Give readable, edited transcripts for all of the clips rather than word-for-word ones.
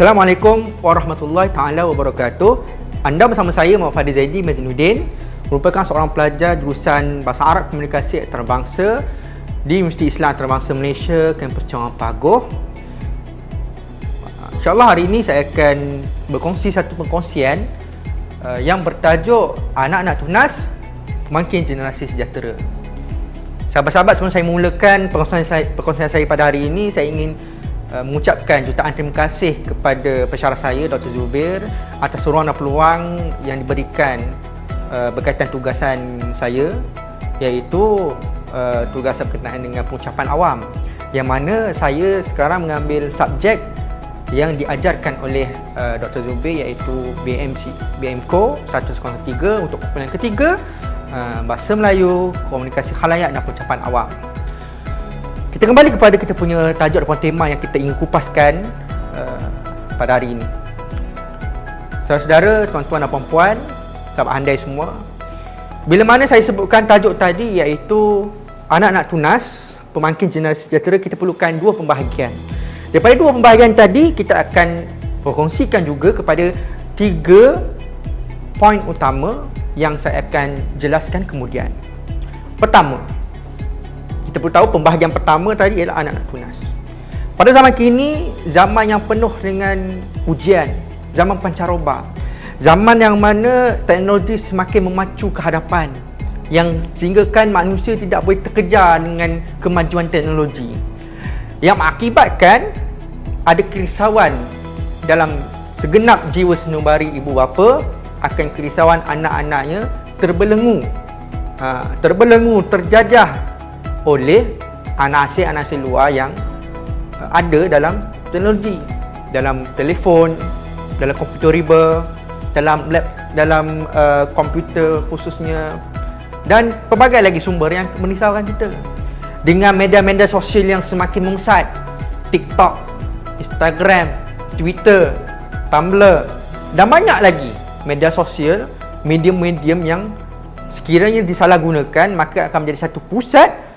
Assalamualaikum warahmatullahi taala wabarakatuh. Anda bersama saya Muhammad Fadil Zaidi Mazinuddin, merupakan seorang pelajar jurusan Bahasa Arab Komunikasi Antarabangsa di Universiti Islam Antarabangsa Malaysia, kampus Cawangan Pagoh. InsyaAllah hari ini saya akan berkongsi satu perkongsian yang bertajuk Anak-anak Tunas Pemangkin Generasi Sejahtera. Sahabat-sahabat, sebelum saya mulakan perkongsian saya pada hari ini, saya ingin mengucapkan jutaan terima kasih kepada pensyarah saya Dr. Zubir atas ruang dan peluang yang diberikan berkaitan tugasan saya, iaitu tugasan berkenaan dengan pengucapan awam, yang mana saya sekarang mengambil subjek yang diajarkan oleh Dr. Zubir, iaitu BMCO 103 untuk kumpulan ketiga, Bahasa Melayu, Komunikasi Khalayak dan Pengucapan Awam. Kita kembali kepada kita punya tajuk ataupun tema yang kita ingin kupaskan pada hari ini. Saudara-saudara, tuan-tuan dan puan-puan, sahabat handai semua, bila mana saya sebutkan tajuk tadi, iaitu anak-anak tunas pemangkin generasi sejahtera, kita perlukan dua pembahagian. Daripada dua pembahagian tadi, kita akan berkongsikan juga kepada 3 poin utama yang saya akan jelaskan kemudian. Pertama, kita perlu tahu pembahagian pertama tadi ialah anak-anak tunas. Pada zaman kini, zaman yang penuh dengan ujian, zaman pancaroba, zaman yang mana teknologi semakin memacu ke hadapan, yang sehinggakan manusia tidak boleh terkejar dengan kemajuan teknologi, yang mengakibatkan ada kerisauan dalam segenap jiwa sanubari ibu bapa akan kerisauan anak-anaknya terbelenggu, terjajah oleh anasir-anasir luar yang ada dalam teknologi, dalam telefon, dalam komputer riba, dalam komputer khususnya, dan pelbagai lagi sumber yang merisaukan kita. Dengan media-media sosial yang semakin mengsat, TikTok, Instagram, Twitter, Tumblr, dan banyak lagi media sosial, medium-medium yang sekiranya disalahgunakan, maka akan menjadi satu pusat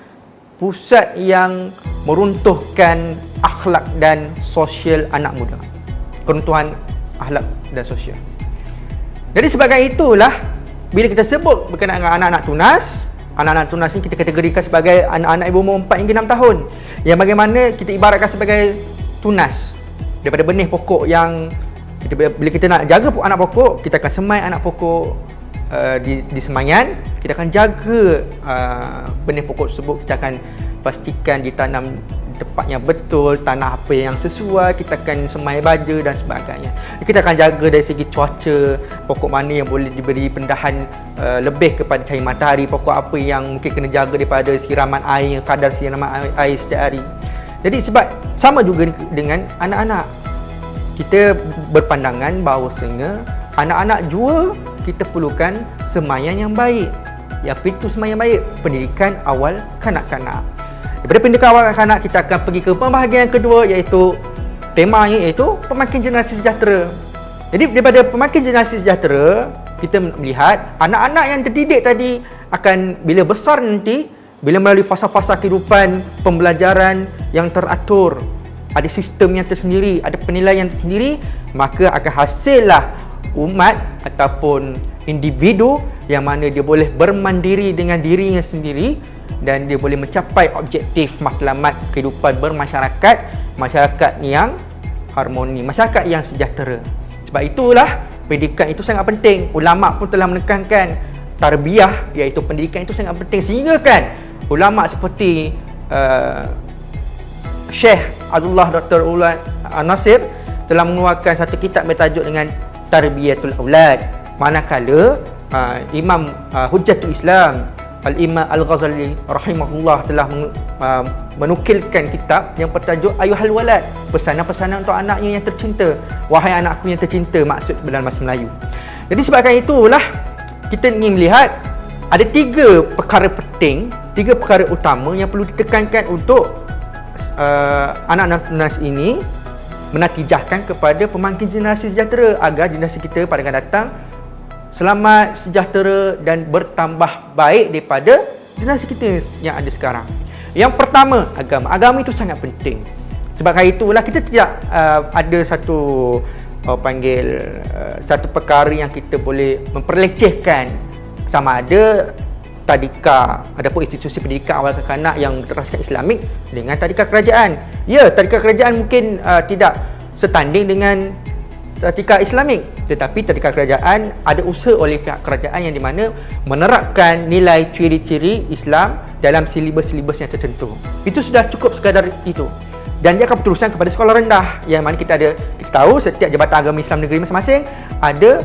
yang meruntuhkan akhlak dan sosial anak muda. Keruntuhan akhlak dan sosial. Jadi sebagai itulah, bila kita sebut berkenaan dengan anak-anak tunas ini kita kategorikan sebagai anak-anak ibu umur 4 hingga 6 tahun, yang bagaimana kita ibaratkan sebagai tunas daripada benih pokok yang bila kita nak jaga anak pokok, kita akan semai anak pokok di semayan. Kita akan jaga benih pokok tersebut, kita akan pastikan ditanam di tempat yang betul, tanah apa yang sesuai, kita akan semai baja dan sebagainya. Kita akan jaga dari segi cuaca, pokok mana yang boleh diberi pendahan lebih kepada cahaya matahari, pokok apa yang mungkin kena jaga daripada siraman air, kadar siraman air setiap hari. Jadi sebab sama juga dengan anak-anak, kita berpandangan bahawasanya anak-anak jua kita perlukan semaian yang baik. Apa itu semaian yang baik? Pendidikan awal kanak-kanak. Daripada pendidikan awal kanak-kanak, kita akan pergi ke pembahagian kedua, iaitu temanya iaitu pemangkin generasi sejahtera. Jadi daripada pemangkin generasi sejahtera, kita melihat anak-anak yang terdidik tadi akan bila besar nanti, bila melalui fasa-fasa kehidupan pembelajaran yang teratur, ada sistem yang tersendiri, ada penilaian tersendiri, maka akan hasillah umat ataupun individu yang mana dia boleh bermandiri dengan dirinya sendiri dan dia boleh mencapai objektif matlamat kehidupan bermasyarakat, masyarakat yang harmoni, masyarakat yang sejahtera. Sebab itulah pendidikan itu sangat penting. Ulama pun telah menekankan tarbiyah, iaitu pendidikan itu sangat penting, sehingga kan ulama seperti Syekh Abdullah Dr. Ulad Nasir telah mengeluarkan satu kitab bertajuk dengan Tarbiyatul Aulad. Manakala Imam Hujjatul Islam Al-Imam Al-Ghazali rahimahullah telah menukilkan kitab yang bertajuk Ayuhal Walad, pesanan-pesanan untuk anaknya yang tercinta. Wahai anakku yang tercinta, maksud dalam bahasa Melayu. Jadi sebabkan itulah kita ingin melihat ada 3 perkara penting, 3 perkara utama yang perlu ditekankan untuk anak-anak tunas ini menatijahkan kepada pemangkin generasi sejahtera, agar generasi kita pada akan datang selamat, sejahtera dan bertambah baik daripada generasi kita yang ada sekarang. Yang pertama, agama. Agama itu sangat penting. Sebab kerana itulah kita tidak ada satu satu perkara yang kita boleh memperlecehkan sama ada tadika ataupun institusi pendidikan awal kanak-kanak yang berteraskan Islamik dengan tadika kerajaan. Ya, tadika kerajaan mungkin tidak setanding dengan tadika Islamik, tetapi tadika kerajaan ada usaha oleh pihak kerajaan yang di mana menerapkan nilai ciri-ciri Islam dalam silibus-silibus yang tertentu. Itu sudah cukup sekadar itu. Dan dia akan berterusan kepada sekolah rendah yang mana kita tahu setiap Jabatan Agama Islam negeri masing-masing ada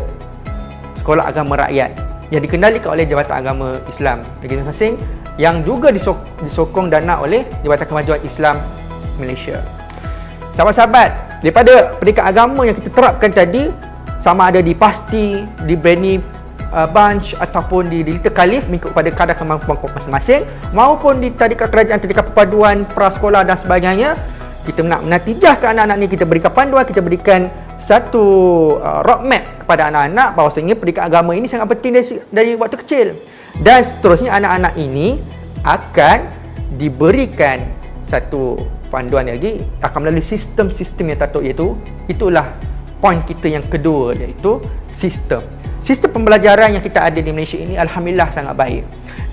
sekolah agama rakyat yang dikendalikan oleh Jabatan Agama Islam negeri masing-masing yang juga disokong dana oleh Jabatan Kemajuan Islam Malaysia. Sahabat-sahabat, daripada pendidikan agama yang kita terapkan tadi, sama ada di PASTI, di Benny Bunch ataupun di Little Khalif mengikut kepada kadar kemampuan masing-masing, maupun di tadika kerajaan, tadika perpaduan, prasekolah dan sebagainya, kita nak menatijahkan anak-anak ni, kita berikan panduan, kita berikan satu roadmap kepada anak-anak bahawasanya pendidikan agama ini sangat penting dari waktu kecil. Dan seterusnya anak-anak ini akan diberikan satu panduan lagi, akan melalui sistem-sistem yang tertentu, iaitu itulah poin kita yang kedua, iaitu sistem pembelajaran yang kita ada di Malaysia ini alhamdulillah sangat baik,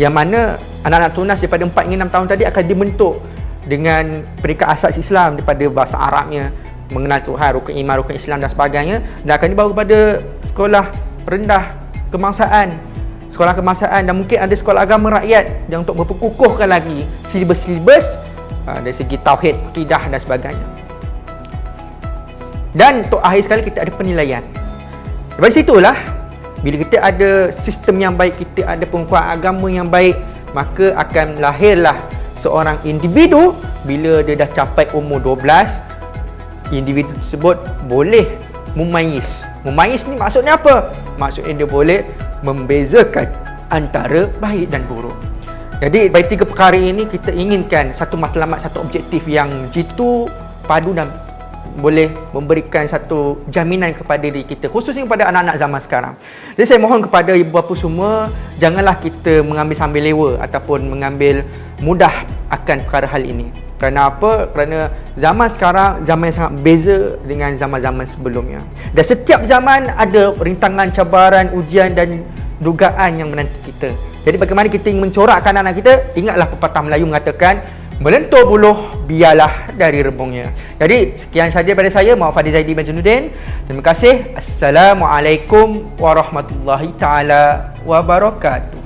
yang mana anak-anak tunas daripada 4 hingga 6 tahun tadi akan dibentuk dengan pendidikan asas Islam daripada bahasa Arabnya, mengenal Tuhan, rukun iman, rukun Islam dan sebagainya, dan akan dibawa kepada sekolah rendah kebangsaan, sekolah kebangsaan, dan mungkin ada sekolah agama rakyat yang untuk memperkukuhkan lagi silibus-silibus dari segi tauhid, akidah dan sebagainya. Dan untuk akhir sekali kita ada penilaian. Dari situlah bila kita ada sistem yang baik, kita ada pengukuhan agama yang baik, maka akan lahirlah seorang individu. Bila dia dah capai umur 12, individu tersebut boleh mumayyiz. Mumayyiz ni maksudnya apa? Maksudnya dia boleh membezakan antara baik dan buruk. Jadi dari 3 perkara ini kita inginkan satu matlamat, satu objektif yang jitu, padu dan boleh memberikan satu jaminan kepada diri kita, khususnya kepada anak-anak zaman sekarang. Jadi saya mohon kepada ibu bapa semua, janganlah kita mengambil sambil lewa ataupun mengambil mudah akan perkara hal ini. Kerana apa? Kerana zaman sekarang zaman yang sangat beza dengan zaman-zaman sebelumnya. Dan setiap zaman ada rintangan, cabaran, ujian dan dugaan yang menanti kita. Jadi bagaimana kita ingin mencorakkan anak kita? Ingatlah pepatah Melayu mengatakan, melentur buluh biarlah dari rebungnya. Jadi sekian saja daripada saya, Muhammad Fadil Zaidi Majnuddin. Terima kasih. Assalamualaikum warahmatullahi taala wabarakatuh.